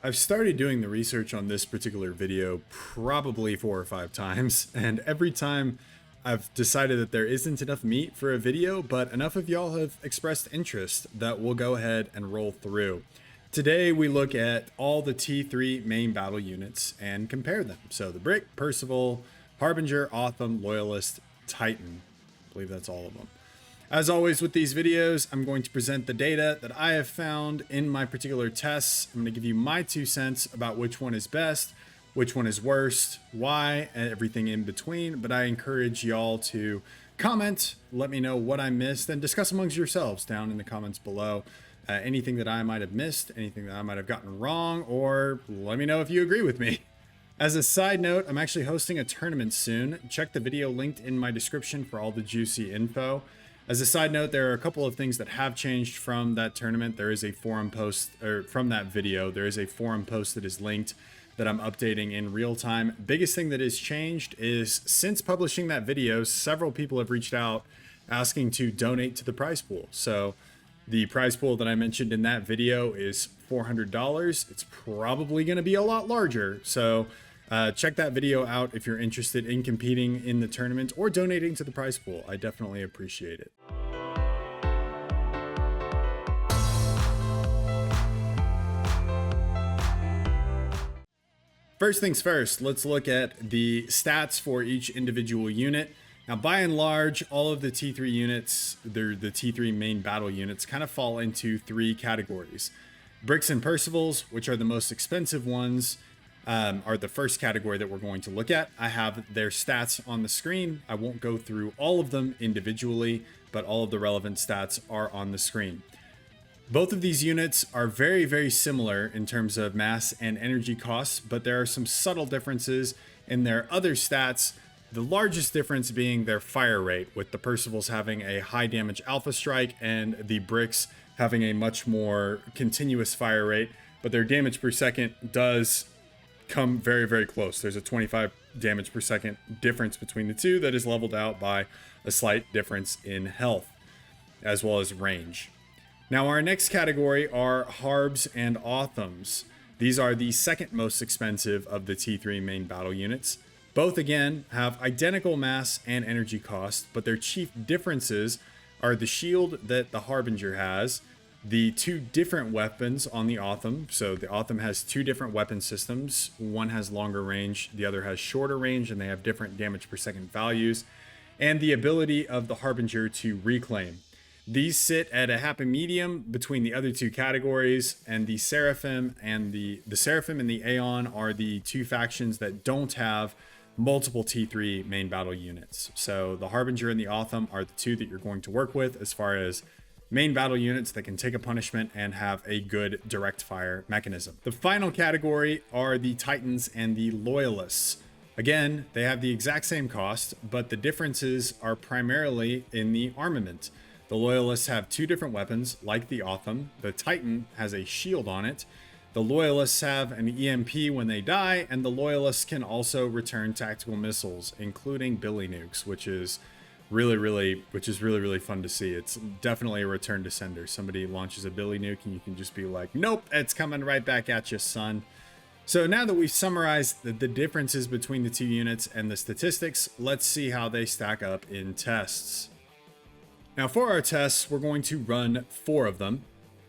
I've started doing the research on this particular video probably 4 or 5 times, and every time I've decided that there isn't enough meat for a video, but enough of y'all have expressed interest that we'll go ahead and roll through. Today we look at all the T3 main battle units and compare them. So the Brick, Percival, Harbinger, Autumn, Loyalist, Titan. I believe that's all of them. As always with these videos, I'm going to present the data that I have found in my particular tests. I'm going to give you my 2 cents about which one is best, which one is worst, why, and everything in between. But I encourage y'all to comment, let me know what I missed, and discuss amongst yourselves down in the comments below. Anything that I might have missed, anything that I might have gotten wrong, or let me know if you agree with me. As a side note, I'm actually hosting a tournament soon. Check the video linked in my description for all the juicy info. As a side note, there are a couple of things that have changed from that tournament. There is a forum post, or from that video, there is a forum post that is linked that I'm updating in real time. Biggest thing that has changed is since publishing that video, several people have reached out asking to donate to the prize pool. So the prize pool that I mentioned in that video is $400. It's probably going to be a lot larger. So check that video out if you're interested in competing in the tournament or donating to the prize pool. I definitely appreciate it. First things first, let's look at the stats for each individual unit. Now, by and large, all of the T3 units, they're the T3 main battle units, kind of fall into 3 categories. Bricks and Percivals, which are the most expensive ones, are the first category that we're going to look at. I have their stats on the screen. I won't go through all of them individually, but all of the relevant stats are on the screen. Both of these units are very, very similar in terms of mass and energy costs, but there are some subtle differences in their other stats. The largest difference being their fire rate, with the Percivals having a high damage alpha strike and the Bricks having a much more continuous fire rate, but their damage per second does come very, very close. There's a 25 damage per second difference between the two that is leveled out by a slight difference in health as well as range. Now, our next category are Harbs and Autumns. These are the second most expensive of the T3 main battle units. Both, again, have identical mass and energy cost, but their chief differences are the shield that the Harbinger has, the 2 different weapons on the Autumn. So the Autumn has 2 different weapon systems. One has longer range, the other has shorter range, and they have different damage per second values, and the ability of the Harbinger to reclaim. These sit at a happy medium between the other 2 categories, and the Seraphim and the Seraphim and the Aeon are the 2 factions that don't have multiple T3 main battle units. So the Harbinger and the Autumn are the 2 that you're going to work with as far as main battle units that can take a punishment and have a good direct fire mechanism. The final category are the Titans and the Loyalists. Again, they have the exact same cost, but the differences are primarily in the armament. The Loyalists have 2 different weapons, like the Autumn. The Titan has a shield on it. The Loyalists have an EMP when they die, and the Loyalists can also return tactical missiles, including Billy Nukes, which is really fun to see. It's definitely a return to sender. Somebody launches a Billy Nuke, and you can just be like, nope, it's coming right back at you, son. So now that we've summarized the differences between the 2 units and the statistics, let's see how they stack up in tests. Now, for our tests, we're going to run 4 of them.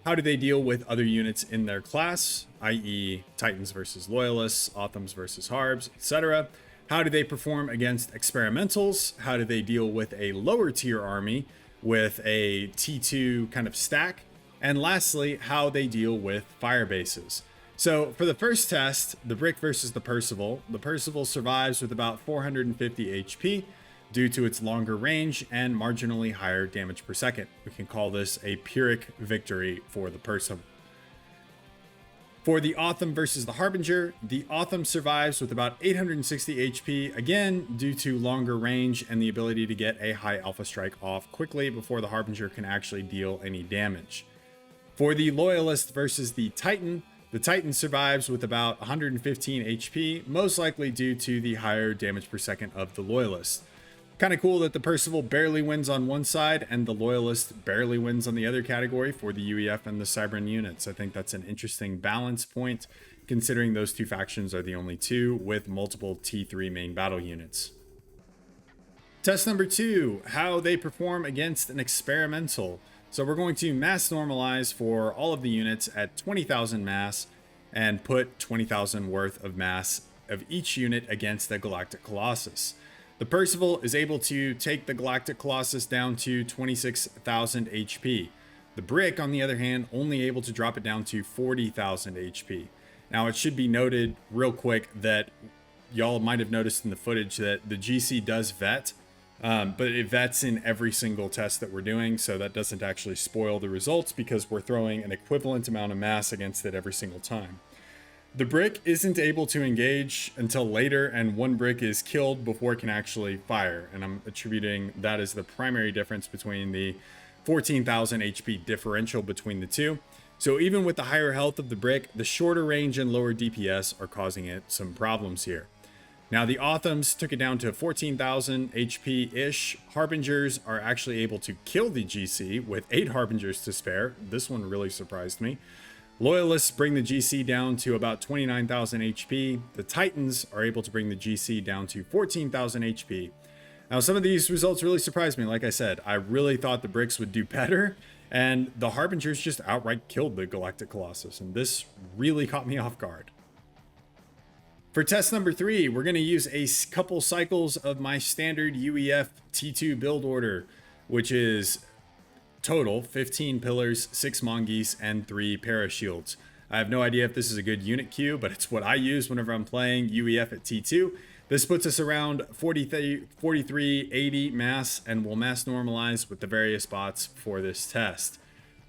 How do they deal with other units in their class, i.e. Titans versus Loyalists, Autumns versus Harbs, etc.? How do they perform against experimentals? How do they deal with a lower tier army with a T2 kind of stack? And lastly, how they deal with fire bases. So for the first test, the Brick versus the Percival survives with about 450 HP. Due to its longer range and marginally higher damage per second. We can call this a Pyrrhic victory for the Percival. For the Autumn versus the Harbinger, the Autumn survives with about 860 HP, again due to longer range and the ability to get a high alpha strike off quickly before the Harbinger can actually deal any damage. For the Loyalist versus the Titan survives with about 115 HP, most likely due to the higher damage per second of the Loyalist. Kind of cool that the Percival barely wins on one side and the Loyalist barely wins on the other category for the UEF and the Cybran units. I think that's an interesting balance point, considering those two factions are the only two with multiple T3 main battle units. Test number 2, how they perform against an experimental. So we're going to mass normalize for all of the units at 20,000 mass and put 20,000 worth of mass of each unit against the Galactic Colossus. The Percival is able to take the Galactic Colossus down to 26,000 HP. The Brick, on the other hand, only able to drop it down to 40,000 HP. Now, it should be noted real quick that y'all might have noticed in the footage that the GC does vet, but it vets in every single test that we're doing, so that doesn't actually spoil the results because we're throwing an equivalent amount of mass against it every single time. The Brick isn't able to engage until later, and one Brick is killed before it can actually fire, and I'm attributing that as the primary difference between the 14,000 HP differential between the two. So even with the higher health of the Brick, the shorter range and lower DPS are causing it some problems here. Now, the Autumns took it down to 14,000 HP-ish. Harbingers are actually able to kill the GC with 8 Harbingers to spare. This one really surprised me. Loyalists bring the GC down to about 29,000 HP. The Titans are able to bring the GC down to 14,000 HP. Now, some of these results really surprised me. Like I said, I really thought the Bricks would do better, and the Harbingers just outright killed the Galactic Colossus, and this really caught me off guard. For test number 3, we're going to use a couple cycles of my standard UEF T2 build order, which is total 15 pillars, 6 mongeese, and 3 parashields. I have no idea if this is a good unit queue, but it's what I use whenever I'm playing UEF at T2. This puts us around 4380 mass, and we'll mass normalize with the various bots for this test.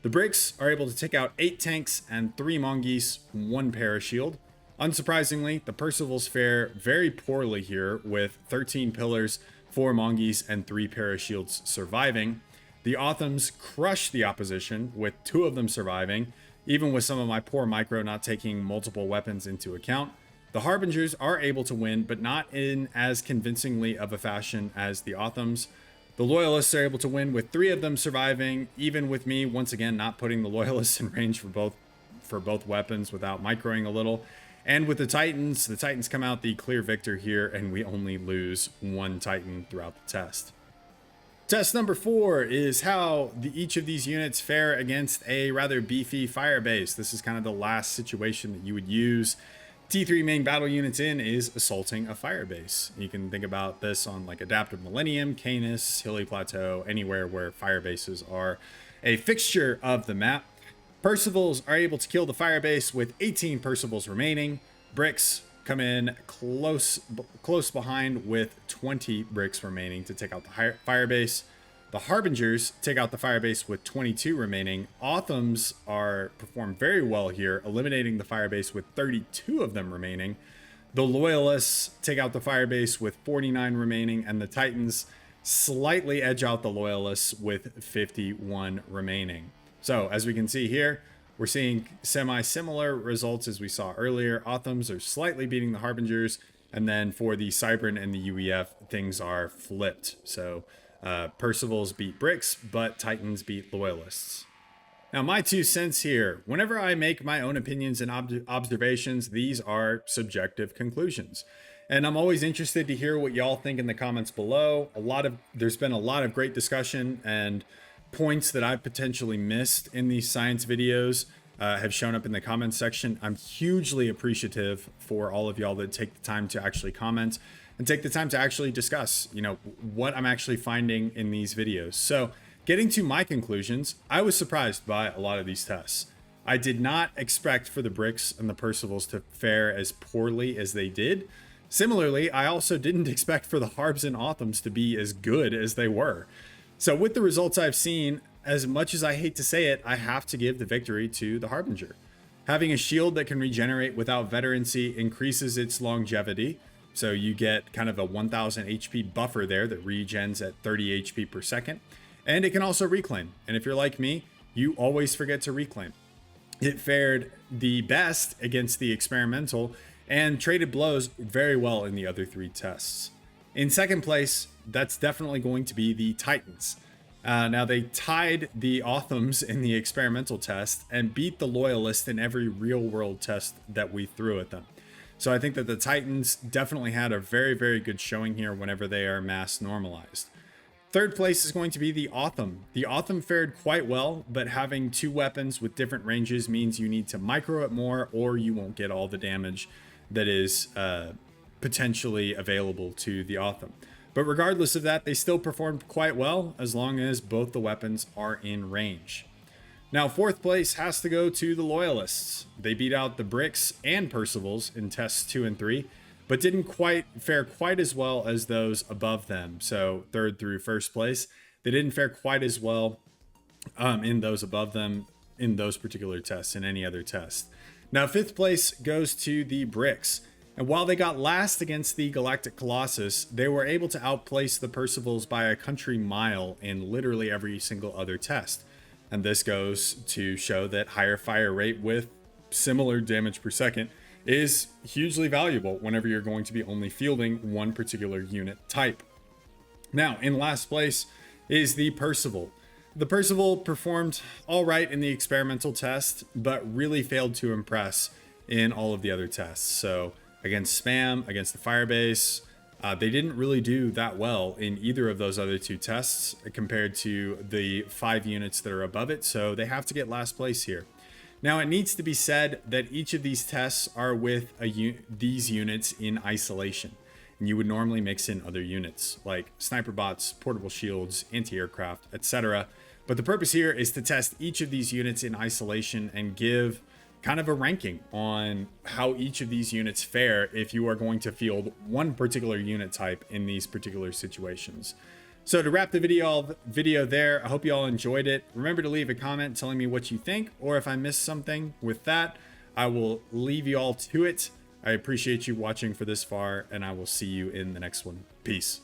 The Bricks are able to take out 8 tanks and 3 mongeese, 1 parashield. Unsurprisingly, the Percivals fare very poorly here with 13 pillars, 4 mongeese, and 3 parashields surviving. The Autumns crush the opposition with 2 of them surviving, even with some of my poor micro not taking multiple weapons into account. The Harbingers are able to win, but not in as convincingly of a fashion as the Autumns. The Loyalists are able to win with 3 of them surviving, even with me once again not putting the Loyalists in range for both weapons without microing a little. And with the Titans come out the clear victor here, and we only lose 1 Titan throughout the test. Test number 4 is how each of these units fare against a rather beefy fire base. This is kind of the last situation that you would use T3 main battle units in, is assaulting a fire base. You can think about this on like Adaptive Millennium, Canis, Hilly Plateau, anywhere where fire bases are a fixture of the map. Percivals are able to kill the fire base with 18 Percivals remaining. Bricks come in close behind with 20 Bricks remaining to take out the fire base. The Harbingers take out the fire base with 22 remaining. Autumns perform very well here, eliminating the fire base with 32 of them remaining. The Loyalists take out the fire base with 49 remaining, and the Titans slightly edge out the Loyalists with 51 remaining. So as we can see here, we're seeing semi-similar results as we saw earlier. Autumns are slightly beating the Harbingers, and then for the Cybran and the UEF, things are flipped. So Percivals beat Bricks, but Titans beat Loyalists. Now, my 2 cents here. Whenever I make my own opinions and observations, these are subjective conclusions. And I'm always interested to hear what y'all think in the comments below. There's been a lot of great discussion, and points that I've potentially missed in these science videos have shown up in the comments section. I'm hugely appreciative for all of y'all that take the time to actually comment and take the time to actually discuss, what I'm actually finding in these videos. So getting to my conclusions, I was surprised by a lot of these tests. I did not expect for the Bricks and the Percivals to fare as poorly as they did. Similarly, I also didn't expect for the Harbs and Autumns to be as good as they were. So with the results I've seen, as much as I hate to say it, I have to give the victory to the Harbinger. Having a shield that can regenerate without veterancy increases its longevity. So you get kind of a 1000 HP buffer there that regens at 30 HP per second. And it can also reclaim. And if you're like me, you always forget to reclaim. It fared the best against the experimental and traded blows very well in the other 3 tests. In second place, that's definitely going to be the Titans. Now, they tied the Autumns in the experimental test and beat the Loyalists in every real world test that we threw at them. So I think that the Titans definitely had a very, very good showing here whenever they are mass normalized. Third place is going to be the Autumn. The Autumn fared quite well, but having two weapons with different ranges means you need to micro it more, or you won't get all the damage that is potentially available to the Autumn. But regardless of that, they still performed quite well as long as both the weapons are in range. Now, fourth place has to go to the Loyalists. They beat out the Bricks and Percivals in tests 2 and 3, but didn't quite fare quite as well as those above them. So third through first place, they didn't fare quite as well in those above them in those particular tests, in any other test. Now, fifth place goes to the Bricks. And while they got last against the Galactic Colossus, they were able to outplace the Percivals by a country mile in literally every single other test. And this goes to show that higher fire rate with similar damage per second is hugely valuable whenever you're going to be only fielding one particular unit type. Now, in last place is the Percival. The Percival performed all right in the experimental test, but really failed to impress in all of the other tests. So against Spam, against the Firebase, they didn't really do that well in either of those other two tests compared to the 5 units that are above it. So they have to get last place here. Now, it needs to be said that each of these tests are with these units in isolation. And you would normally mix in other units like sniper bots, portable shields, anti-aircraft, etc. But the purpose here is to test each of these units in isolation and give kind of a ranking on how each of these units fare if you are going to field one particular unit type in these particular situations. So to wrap the video there, I hope you all enjoyed it. Remember to leave a comment telling me what you think, or if I missed something with that, I will leave you all to it. I appreciate you watching for this far, and I will see you in the next one. Peace.